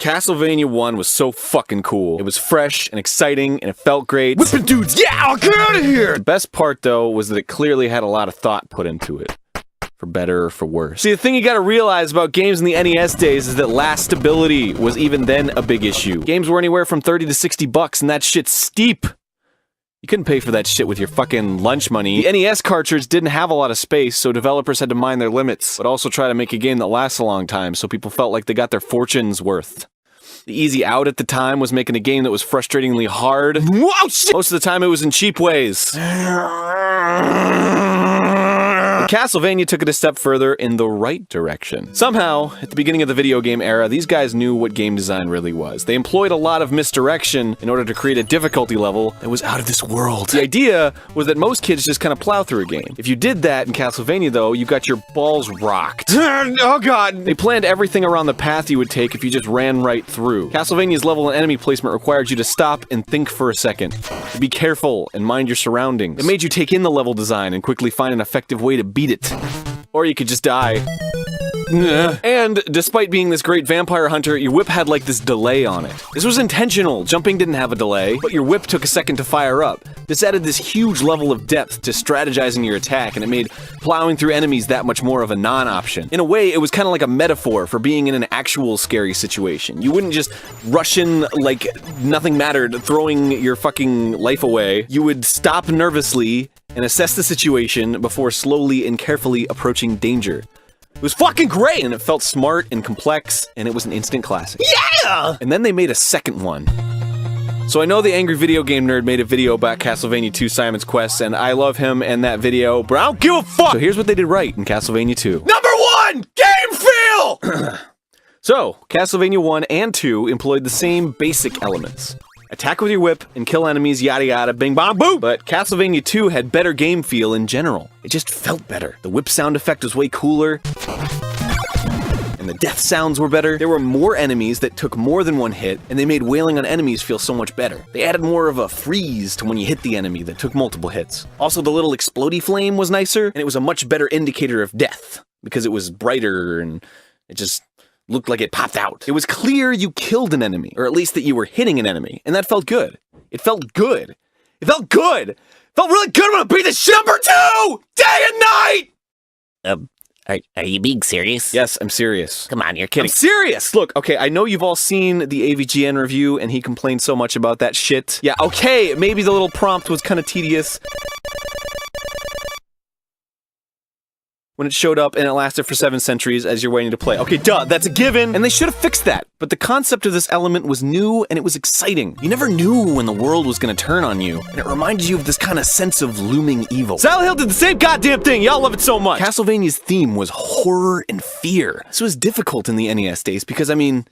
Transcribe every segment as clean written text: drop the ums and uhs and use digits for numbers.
Castlevania 1 was so fucking cool. It was fresh and exciting, and it felt great. Whipping dudes, yeah, I'll get out of here! The best part, though, was that it clearly had a lot of thought put into it. For better or for worse. See, the thing you gotta realize about games in the NES days is that lastability was even then a big issue. Games were anywhere from 30 to 60 bucks, and that shit's steep. You couldn't pay for that shit with your fucking lunch money. The NES cartridge didn't have a lot of space, so developers had to mind their limits, but also try to make a game that lasts a long time, so people felt like they got their fortune's worth. The easy out at the time was making a game that was frustratingly hard. Whoa, shit! Most of the time it was in cheap ways. Castlevania took it a step further in the right direction. Somehow, at the beginning of the video game era, these guys knew what game design really was. They employed a lot of misdirection in order to create a difficulty level that was out of this world. The idea was that most kids just kind of plow through a game. If you did that in Castlevania, though, you got your balls rocked. Oh god! They planned everything around the path you would take if you just ran right through. Castlevania's level and enemy placement required you to stop and think for a second. Be careful and mind your surroundings. It made you take in the level design and quickly find an effective way to beat it. Or you could just die. And, despite being this great vampire hunter, your whip had like this delay on it. This was intentional. Jumping didn't have a delay, but your whip took a second to fire up. This added this huge level of depth to strategizing your attack, and it made plowing through enemies that much more of a non-option. In a way, it was kind of like a metaphor for being in an actual scary situation. You wouldn't just rush in like nothing mattered, throwing your fucking life away. You would stop nervously and assess the situation before slowly and carefully approaching danger. It was fucking great, and it felt smart and complex, and it was an instant classic. Yeah! And then they made a second one. So I know the angry video game nerd made a video about Castlevania 2 Simon's Quest, and I love him and that video, but I don't give a fuck! So here's what they did right in Castlevania 2. Number 1! Game feel! So, Castlevania 1 and 2 employed the same basic elements. Attack with your whip and kill enemies, yada yada, bing bong boom! But Castlevania 2 had better game feel in general. It just felt better. The whip sound effect was way cooler, and the death sounds were better. There were more enemies that took more than one hit, and they made wailing on enemies feel so much better. They added more of a freeze to when you hit the enemy that took multiple hits. Also, the little explodey flame was nicer, and it was a much better indicator of death, because it was brighter and it just looked like it popped out. It was clear you killed an enemy, or at least that you were hitting an enemy, and that felt good. It felt good. It felt good! It felt really good when I beat the shit. Number 2! Day and night! Are you being serious? Yes, I'm serious. Come on, you're kidding. I'm serious! Look, okay, I know you've all seen the AVGN review, and he complained so much about that shit. Yeah, okay, maybe the little prompt was kind of tedious when it showed up and it lasted for 7 centuries as you're waiting to play. Okay, duh, that's a given! And they should have fixed that. But the concept of this element was new and it was exciting. You never knew when the world was gonna turn on you, and it reminded you of this kind of sense of looming evil. Silent Hill did the same goddamn thing! Y'all love it so much! Castlevania's theme was horror and fear. This was difficult in the NES days because, I mean,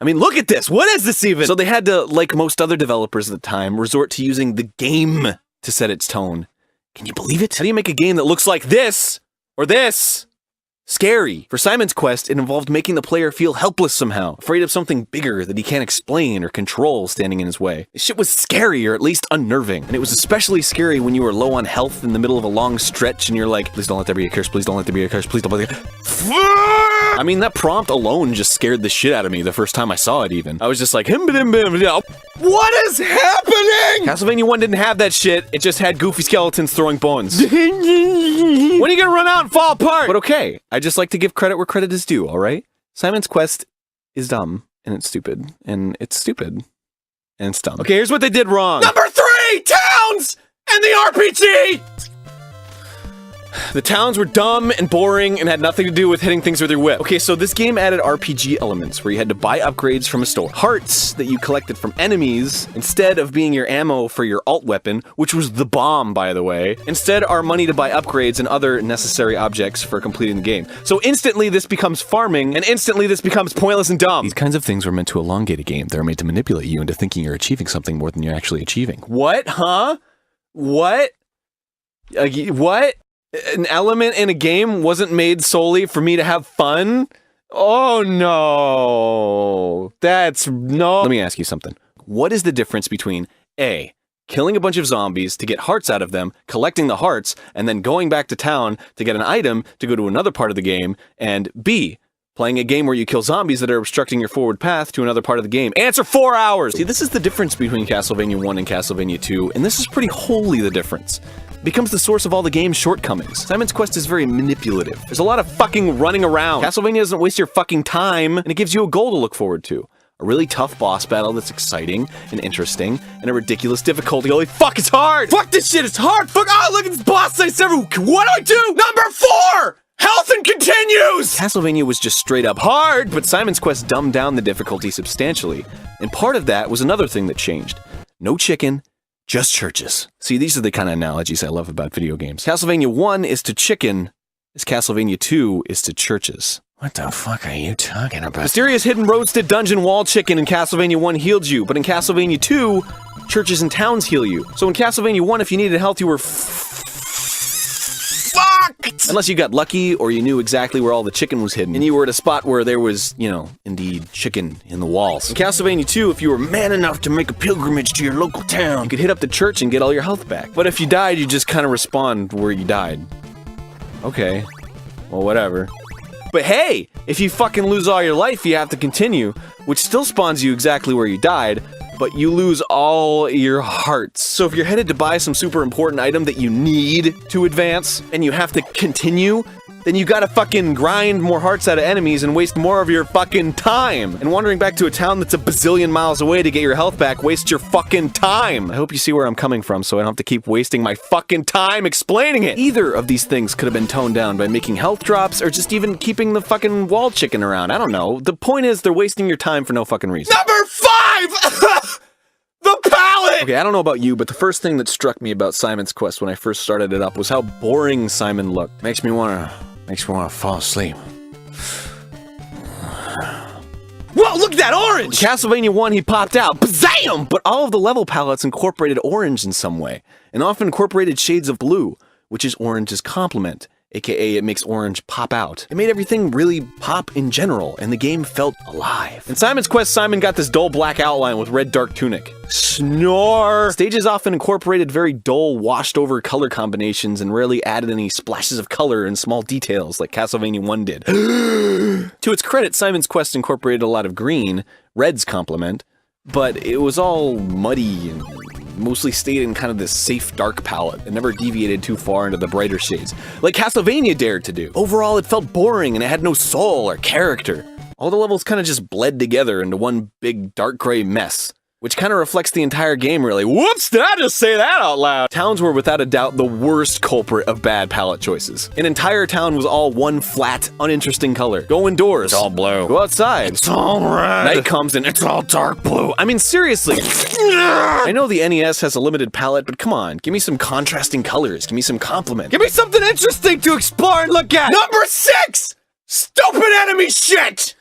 look at this! What is this even? So they had to, like most other developers at the time, resort to using the game to set its tone. Can you believe it? How do you make a game that looks like this? Or this! Scary. For Simon's Quest, it involved making the player feel helpless somehow, afraid of something bigger that he can't explain or control standing in his way. This shit was scary, or at least unnerving. And it was especially scary when you were low on health in the middle of a long stretch and you're like, please don't let there be a curse, please don't let there be a curse, please don't let there be a curse. I mean, that prompt alone just scared the shit out of me the first time I saw it even. I was just like, what is happening? Castlevania 1 didn't have that shit, it just had goofy skeletons throwing bones. When are you gonna run out and fall apart? But okay, I just like to give credit where credit is due, alright? Simon's Quest is dumb, and it's stupid, and it's stupid, and it's dumb. Okay, here's what they did wrong. Number 3! Towns! And the RPG! The towns were dumb and boring and had nothing to do with hitting things with your whip. Okay, so this game added RPG elements where you had to buy upgrades from a store. Hearts that you collected from enemies instead of being your ammo for your alt weapon, which was the bomb, by the way. Instead are money to buy upgrades and other necessary objects for completing the game. So instantly this becomes farming, and instantly this becomes pointless and dumb. These kinds of things were meant to elongate a game. They're made to manipulate you into thinking you're achieving something more than you're actually achieving. What? Huh? What? What? An element in a game wasn't made solely for me to have fun? Oh no. That's no. Let me ask you something. What is the difference between A, killing a bunch of zombies to get hearts out of them, collecting the hearts, and then going back to town to get an item to go to another part of the game, and B, Playing a game where you kill zombies that are obstructing your forward path to another part of the game. Answer 4 hours! See, this is the difference between Castlevania 1 and Castlevania 2, and this is pretty wholly the difference. It becomes the source of all the game's shortcomings. Simon's Quest is very manipulative. There's a lot of fucking running around. Castlevania doesn't waste your fucking time, and it gives you a goal to look forward to. A really tough boss battle that's exciting and interesting, and a ridiculous difficulty. Holy fuck, it's hard! Fuck this shit, it's hard! Fuck, oh, look at this boss dice everywhere! What do I do? Number 4! Health and continues! Castlevania was just straight up hard, but Simon's Quest dumbed down the difficulty substantially. And part of that was another thing that changed. No chicken, just churches. See, these are the kind of analogies I love about video games. Castlevania 1 is to chicken, as Castlevania 2 is to churches. What the fuck are you talking about? Mysterious hidden roasted dungeon wall chicken in Castlevania 1 healed you, but in Castlevania 2, churches and towns heal you. So in Castlevania 1, if you needed health, you were fucked! Unless you got lucky, or you knew exactly where all the chicken was hidden, and you were at a spot where there was, you know, indeed, chicken in the walls. In Castlevania 2, if you were man enough to make a pilgrimage to your local town, you could hit up the church and get all your health back. But if you died, you just kind of respawn where you died. Okay. Well, whatever. But hey, if you fucking lose all your life, you have to continue, which still spawns you exactly where you died, but you lose all your hearts. So if you're headed to buy some super important item that you need to advance, and you have to continue, then you gotta fucking grind more hearts out of enemies and waste more of your fucking time. And wandering back to a town that's a bazillion miles away to get your health back wastes your fucking time. I hope you see where I'm coming from so I don't have to keep wasting my fucking time explaining it. Either of these things could have been toned down by making health drops or just even keeping the fucking wall chicken around. I don't know. The point is they're wasting your time for no fucking reason. Number 5! The palette! Okay, I don't know about you, but the first thing that struck me about Simon's Quest when I first started it up was how boring Simon looked. Makes me wanna fall asleep. Whoa, look at that orange! Castlevania 1, he popped out, bzam! But all of the level palettes incorporated orange in some way, and often incorporated shades of blue, which is orange's complement, aka it makes orange pop out. It made everything really pop in general, and the game felt alive. In Simon's Quest, Simon got this dull black outline with red dark tunic. Snore! Stages often incorporated very dull, washed-over color combinations and rarely added any splashes of color and small details like Castlevania 1 did. To its credit, Simon's Quest incorporated a lot of green, red's complement, but it was all muddy and mostly stayed in kind of this safe dark palette and never deviated too far into the brighter shades, like Castlevania dared to do. Overall, it felt boring and it had no soul or character. All the levels kind of just bled together into one big dark gray mess, which kind of reflects the entire game really. Whoops, did I just say that out loud? Towns were without a doubt the worst culprit of bad palette choices. An entire town was all one flat, uninteresting color. Go indoors. It's all blue. Go outside. It's all red. Night comes and it's all dark blue. I mean, seriously. I know the NES has a limited palette, but come on, give me some contrasting colors. Give me some complement. Give me something interesting to explore and look at. Number 6! Stupid enemy shit!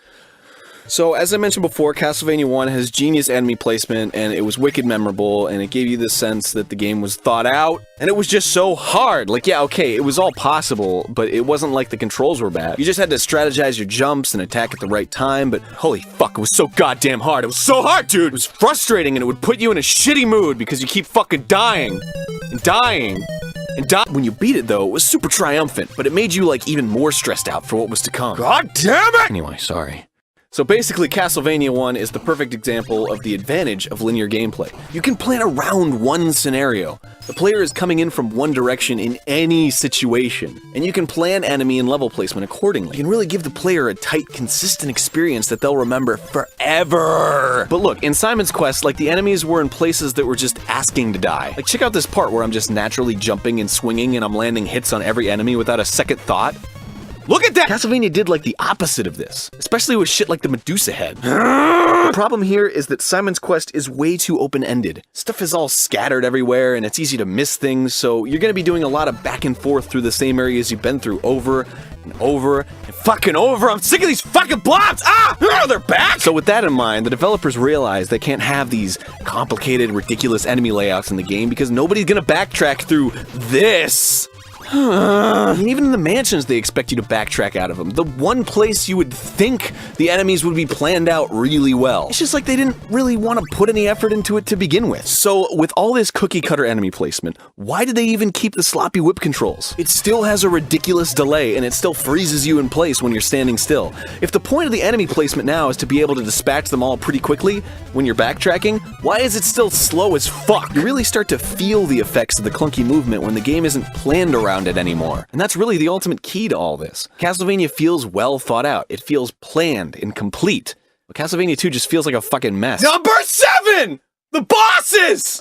So, as I mentioned before, Castlevania 1 has genius enemy placement, and it was wicked memorable, and it gave you the sense that the game was thought out, and it was just so hard. Like, yeah, okay, it was all possible, but it wasn't like the controls were bad. You just had to strategize your jumps and attack at the right time, but holy fuck, it was so goddamn hard. It was so hard, dude! It was frustrating, and it would put you in a shitty mood because you keep fucking dying, and dying, and dying. When you beat it, though, it was super triumphant, but it made you, like, even more stressed out for what was to come. God damn it! Anyway, sorry. So basically, Castlevania 1 is the perfect example of the advantage of linear gameplay. You can plan around one scenario. The player is coming in from one direction in any situation, and you can plan enemy and level placement accordingly. You can really give the player a tight, consistent experience that they'll remember forever. But look, in Simon's Quest, like, the enemies were in places that were just asking to die. Like, check out this part where I'm just naturally jumping and swinging and I'm landing hits on every enemy without a second thought. Look at that! Castlevania did like the opposite of this, especially with shit like the Medusa head. The problem here is that Simon's Quest is way too open-ended. Stuff is all scattered everywhere and it's easy to miss things, so you're gonna be doing a lot of back and forth through the same areas you've been through over and over and fucking over. I'm sick of these fucking blobs! Ah! They're back! So with that in mind, the developers realized they can't have these complicated, ridiculous enemy layouts in the game because nobody's gonna backtrack through this. I mean, even in the mansions, they expect you to backtrack out of them. The one place you would think the enemies would be planned out really well. It's just like they didn't really want to put any effort into it to begin with. So with all this cookie-cutter enemy placement, why did they even keep the sloppy whip controls? It still has a ridiculous delay, and it still freezes you in place when you're standing still. If the point of the enemy placement now is to be able to dispatch them all pretty quickly when you're backtracking, why is it still slow as fuck? You really start to feel the effects of the clunky movement when the game isn't planned around it anymore. And that's really the ultimate key to all this. Castlevania feels well thought out. It feels planned and complete. But Castlevania 2 just feels like a fucking mess. Number 7! The bosses!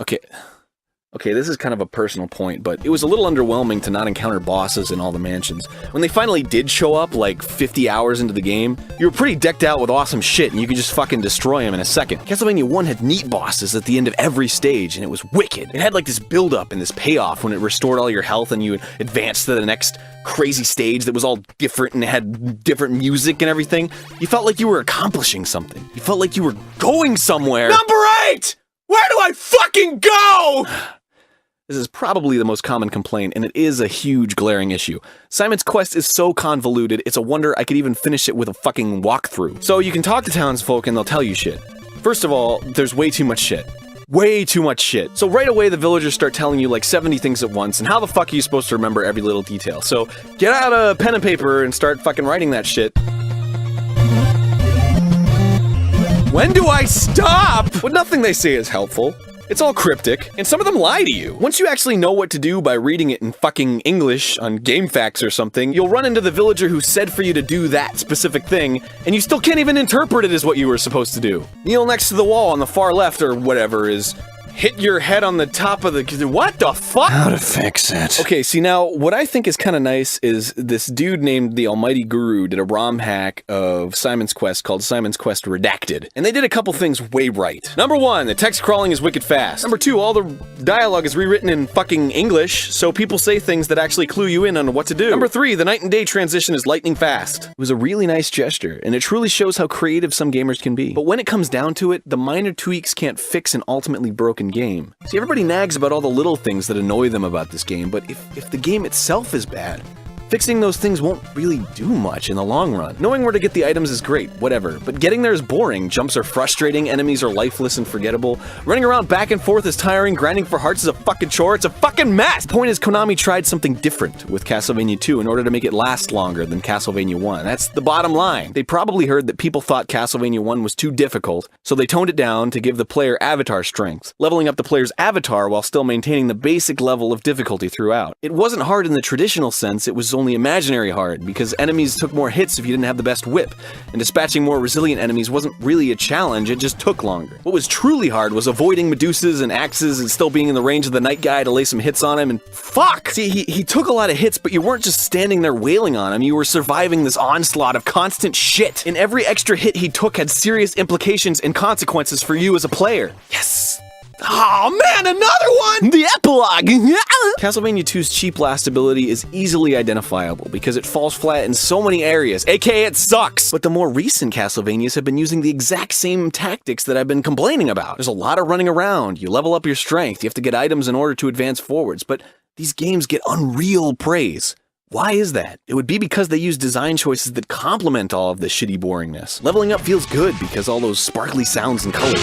Okay, this is kind of a personal point, but it was a little underwhelming to not encounter bosses in all the mansions. When they finally did show up, like 50 hours into the game, you were pretty decked out with awesome shit, and you could just fucking destroy them in a second. Castlevania 1 had neat bosses at the end of every stage, and it was wicked. It had like this build-up and this payoff when it restored all your health and you advanced to the next crazy stage that was all different and had different music and everything. You felt like you were accomplishing something. You felt like you were going somewhere. Number 8! Where do I fucking go? This is probably the most common complaint, and it is a huge glaring issue. Simon's Quest is so convoluted, it's a wonder I could even finish it with a fucking walkthrough. So you can talk to townsfolk and they'll tell you shit. First of all, there's way too much shit. Way too much shit. So right away the villagers start telling you like 70 things at once, and how the fuck are you supposed to remember every little detail? So get out a pen and paper and start fucking writing that shit. When do I stop? But nothing they say is helpful. It's all cryptic, and some of them lie to you. Once you actually know what to do by reading it in fucking English on GameFAQs or something, you'll run into the villager who said for you to do that specific thing, and you still can't even interpret it as what you were supposed to do. Kneel next to the wall on the far left or whatever is hit your head on the top of the... What the fuck? How to fix it. Okay, see now, what I think is kind of nice is this dude named the Almighty Guru did a ROM hack of Simon's Quest called Simon's Quest Redacted. And they did a couple things way right. Number 1, the text crawling is wicked fast. Number 2, all the dialogue is rewritten in fucking English, so people say things that actually clue you in on what to do. Number 3, the night and day transition is lightning fast. It was a really nice gesture, and it truly shows how creative some gamers can be. But when it comes down to it, the minor tweaks can't fix an ultimately broken game. See, everybody nags about all the little things that annoy them about this game, but if the game itself is bad, fixing those things won't really do much in the long run. Knowing where to get the items is great, whatever, but getting there is boring. Jumps are frustrating, enemies are lifeless and forgettable. Running around back and forth is tiring, grinding for hearts is a fucking chore, it's a fucking mess! The point is, Konami tried something different with Castlevania 2 in order to make it last longer than Castlevania 1. That's the bottom line. They probably heard that people thought Castlevania 1 was too difficult, so they toned it down to give the player avatar strength, leveling up the player's avatar while still maintaining the basic level of difficulty throughout. It wasn't hard in the traditional sense, it was only imaginary hard, because enemies took more hits if you didn't have the best whip, and dispatching more resilient enemies wasn't really a challenge, it just took longer. What was truly hard was avoiding Medusas and axes and still being in the range of the night guy to lay some hits on him, and fuck! See, he took a lot of hits, but you weren't just standing there wailing on him, you were surviving this onslaught of constant shit, and every extra hit he took had serious implications and consequences for you as a player. Yes! Oh man, another one! The epilogue! Castlevania 2's cheap lastability is easily identifiable because it falls flat in so many areas, aka it sucks! But the more recent Castlevanias have been using the exact same tactics that I've been complaining about. There's a lot of running around, you level up your strength, you have to get items in order to advance forwards, but these games get unreal praise. Why is that? It would be because they use design choices that complement all of this shitty boringness. Leveling up feels good because all those sparkly sounds and colors.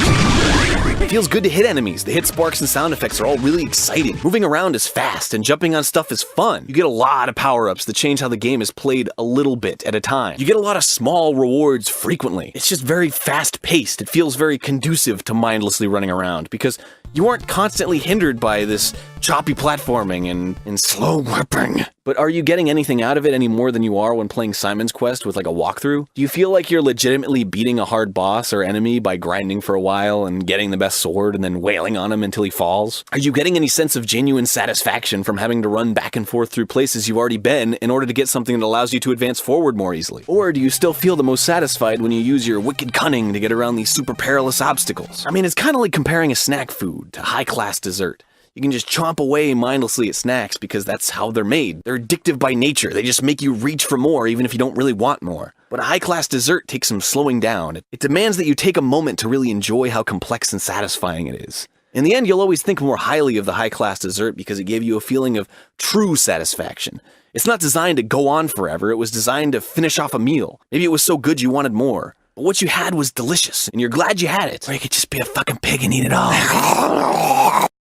It feels good to hit enemies. The hit sparks and sound effects are all really exciting. Moving around is fast and jumping on stuff is fun. You get a lot of power-ups that change how the game is played a little bit at a time. You get a lot of small rewards frequently. It's just very fast-paced. It feels very conducive to mindlessly running around because you aren't constantly hindered by this choppy platforming and slow whipping. But are you getting anything out of it any more than you are when playing Simon's Quest with like a walkthrough? Do you feel like you're legitimately beating a hard boss or enemy by grinding for a while and getting the best sword and then wailing on him until he falls? Are you getting any sense of genuine satisfaction from having to run back and forth through places you've already been in order to get something that allows you to advance forward more easily? Or do you still feel the most satisfied when you use your wicked cunning to get around these super perilous obstacles? I mean, it's kind of like comparing a snack food to high-class dessert. You can just chomp away mindlessly at snacks because that's how they're made. They're addictive by nature. They just make you reach for more even if you don't really want more. But a high-class dessert takes some slowing down. It demands that you take a moment to really enjoy how complex and satisfying it is. In the end, you'll always think more highly of the high-class dessert because it gave you a feeling of true satisfaction. It's not designed to go on forever, it was designed to finish off a meal. Maybe it was so good you wanted more. But what you had was delicious, and you're glad you had it. Or you could just be a fucking pig and eat it all.